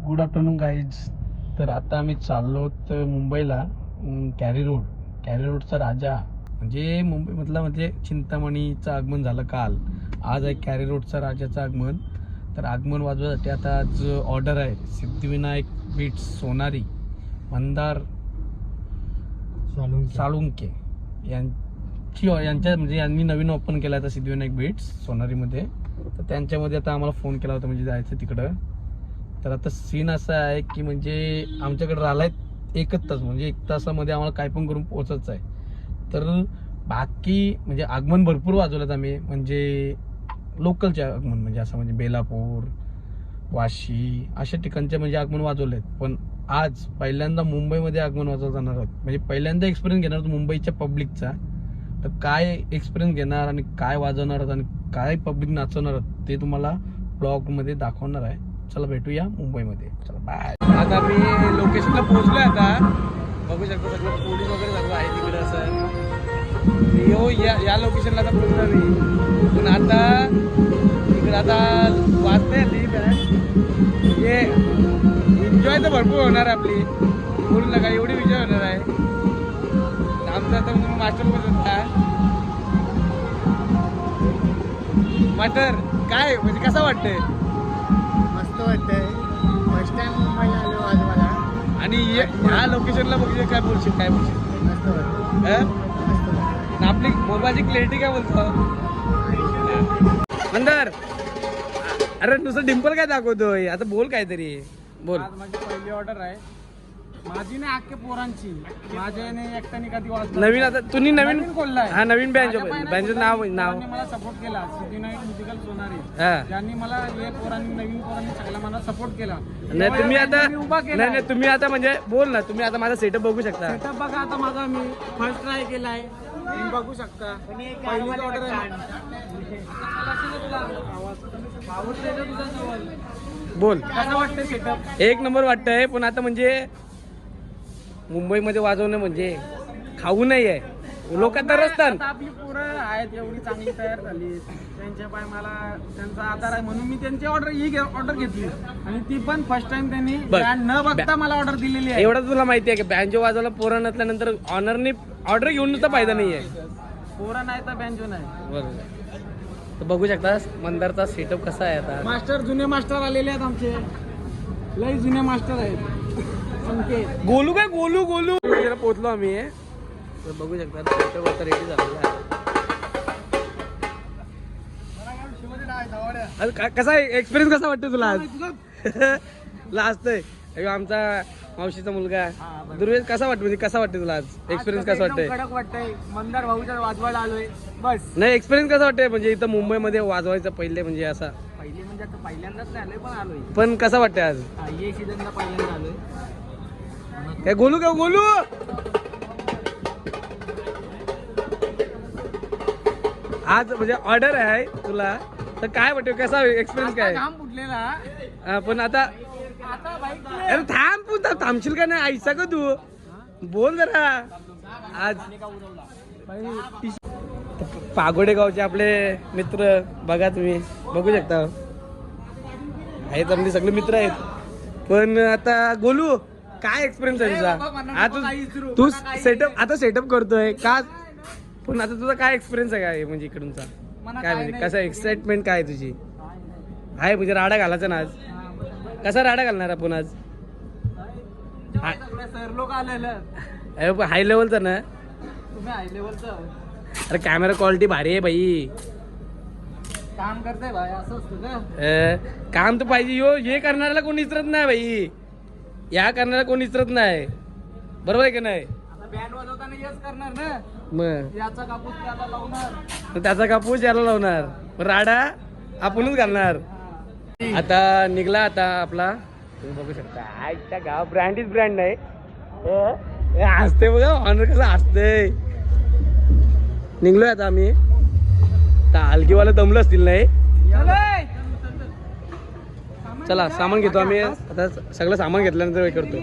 Good afternoon guys. तर आता आम्ही चाललो तर मुंबईला. कॅरी रोडचा राजा म्हणजे मुंबईमधला म्हणजे चिंतामणीचं आगमन झालं काल. आज आहे कॅरी रोडचा राजाचं आगमन. तर आगमन वाजवण्यासाठी आता आज ऑर्डर आहे सिद्धिविनायक बीट्स सोनारी मंदार साळुंके यांच्या म्हणजे यांनी नवीन ओपन केला आता सिद्धिविनायक बीट्स सोनारीमध्ये. तर त्यांच्यामध्ये आता आम्हाला फोन केला होता म्हणजे जायचं तिकडं. तर आता सीन असा आहे की म्हणजे आमच्याकडे राहिलाय 1 तास, म्हणजे 1 तासामध्ये आम्हाला काय पण करून पोहोचायचं आहे. तर बाकी म्हणजे आगमन भरपूर वाजवलेत आम्ही, म्हणजे लोकलचे आगमन म्हणजे असं म्हणजे बेलापूर वाशी अशा ठिकाणचे म्हणजे आगमन वाजवलेत. पण आज पहिल्यांदा मुंबईमध्ये आगमन वाजवत जाणार आहोत. म्हणजे पहिल्यांदा एक्सपिरियन्स घेणार आहोत मुंबईच्या पब्लिकचा. तर काय एक्सपिरियन्स घेणार आणि काय वाजवणार आहोत आणि काय पब्लिक नाचवणार आहोत ते तुम्हाला ब्लॉगमध्ये दाखवणार आहे. चला भेटूया मुंबईमध्ये. चला बाय. आता मी लोकेशनला पोहोचलोय. आता बघू शकतो सगळं पोलीस वगैरे सगळं आहे तिकडे. असं या लोकेशनला आता पोहोचलो मी. पण आता तिकडे आता वाजते ती म्हणजे एन्जॉय तर भरपूर होणार आपली. बोलू नका एवढी एन्जॉय होणार आहे. आमचा तर मास्टर होता. मास्टर काय म्हणजे कसं वाटतंय? मस्त वाटतंय. फर्स्ट टाइम मुंबईला आलो आज मला. आणि ह्या लोकेशनला बघूया काय बोलशील? मस्त वाटतं. आपली मोबाईलची क्लॅरिटी काय बोलतो मंदार? अरे नुसतं डिंपल काय दाखवतोय? आता बोल काहीतरी बोल. आज माझी पहिली ऑर्डर आहे. माझी नाही अख्खे पोरांची. माझ्याने एकट्याने कधी वाजलं नवीन आता तुम्ही नवीन खोललाय. हा नवीन बँजचं नाव त्यांनी मला सपोर्ट केला. सिद्धिविनायक म्युझिकल सोनारी हा. ज्यांनी मला हे पोरांनी नवीन पोरांनी सगळ्या मला सपोर्ट केला. नाही तुम्ही आता उभा केला. नाही तुम्ही आता म्हणजे बोल ना. तुम्ही आता माझा सेटअप बघू शकता. सेटअप बघा आता माझा मी फर्स्ट ट्राय केलाय. तुम्ही बघू शकता. पहिलीच ऑर्डर आहे. बोल. कसं वाटतं सेटअप? एक नंबर वाटतंय. पण आता म्हणजे मुंबईमध्ये वाजवणं म्हणजे खाऊ नाही आहे. लोक तरसतात. आता आपली पोरं आहेत एवढी चांगली तयार झाली. त्यांच्या पाय मला त्यांचा आधार आहे म्हणून मी त्यांची ऑर्डर घेतली. आणि ती पण फर्स्ट टाइम त्यांनी brand न बघता मला ऑर्डर दिलेली आहे. एवढं तुला माहिती आहे की बँजो वाजवायला पोरं नसल्यानंतर ऑनरने ऑर्डर घेऊन नुसता फायदा नाहीये. पोरं नाही तर बँजो नाही. बरोबर. तर बघू शकता मंदारचा सेटअप कसा आहे आता. मास्टर जुने मास्टर आलेले आहेत आमचे. लय जुने मास्टर आहेत. गोलू काय गोलू पोहोचलो आम्ही. तर बघू शकता सेटअप आता रेडी झालेला आहे. कसा एक्सपिरियन्स कसा वाटतं तुला आज? लास्ट आहे आमचा मावशीचा मुलगा दुर्वेश. कसा वाटतं म्हणजे कसा वाटतं तुला आज? एक्सपिरियन्स कसा वाटतंय? कडक वाटतंय. मंदार भाऊच्या वाजवायला आलोय बस. नाही एक्सपिरियन्स कसा वाटतंय म्हणजे इथं मुंबईमध्ये वाजवायचं पहिले म्हणजे असा? पहिले म्हणजे आता पहिल्यांदाच नाही आलोय पण आलोय. पण कसा वाटतंय आज? ये सीझनला पहिल्यांदा आलोय. काय गोलू आज म्हणजे ऑर्डर आहे तुला. तर काय वाटतं कसा एक्सपिरियन्स काय? घाम फुटलेला. पण आता अरे थांबशील का नाही? आईसा का तू बोल जरा. आज पागोडे गावचे आपले मित्र बघा तुम्ही बघू शकता आहेत आपले सगळे मित्र आहेत. पण आता गोलू काय एक्सपिरियन्स आहे तुझा? आता तू सेटअप करतोय का? पण आता तुझा काय एक्सपिरियन्स आहे काय म्हणजे इकडूनचा? काय म्हणजे कसं एक्साइटमेंट काय तुझी आहे? म्हणजे राडा घालायचा ना आज? कसा राडा घालणार आपण आज? सर लोक आलेलं हाय लेवलचा ना? तुम्ही हाय लेवलचं अरे कॅमेरा क्वालिटी भारी आहे भाई. काम करताय भाई असं असतं का? काम तर पाहिजे. हे करणाऱ्याला कोणी विचारत नाही भाई. या करणाऱ्याला कोणी विचारत नाही. बरोबर आहे की नाही? आता बँड वाजवताना यस करणार ना. मग याचा कापूस त्याला लावणार. त्याचा कापूस याला लावणार. राडा आपणच घालणार. आता निघला आता आपला. तुम्ही बघू शकता आजच्या गाव ब्रँड इज ब्रँड नाही. हसते बघा ऑनर कसं हसतंय. निघलोय आता आम्ही. आता हलगीवाला दमलं असतील नाही. चला सामान घेतो आम्ही. आता सगळं सामान घेतल्यानंतर हे करतो.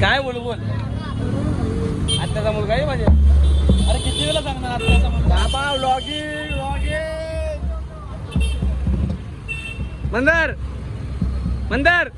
काय बोलू बोल. आत्याचा मुलगा आहे माझे. अरे किती वेळा सांगणार आत्याचा मुलगा. बाबा vlogging vlogging. Mandar Mandar.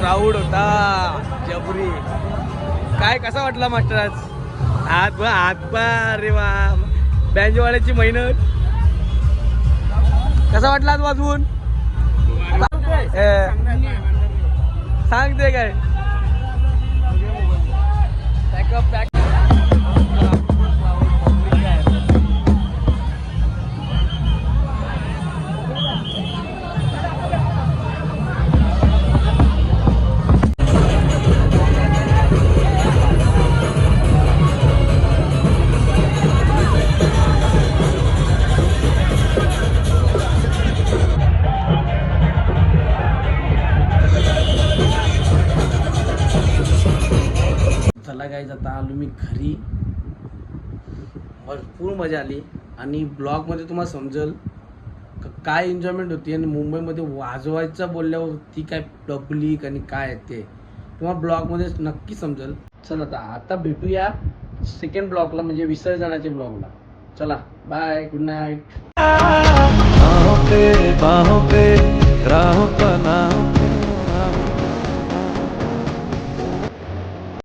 Crowd होता जबरी. काय कसा वाटला मास्टर आज हातभा अरे वा बँजवाड्याची मेहनत. कसा वाटला आज वाजवून सांगते काय पॅकअप चला गाईज आता आलो मी घरी. भरपूर मजा आली आणि ब्लॉगमध्ये तुम्हाला समजेल काय एन्जॉयमेंट होती आणि मुंबईमध्ये वाजवायचं बोलल्यावर ती काय पब्लिक आणि काय ते तुम्हाला ब्लॉगमध्ये नक्की समजेल. चला आता भेटूया सेकंड ब्लॉगला म्हणजे विसर्जनाच्या ब्लॉगला. चला बाय गुड नाईट.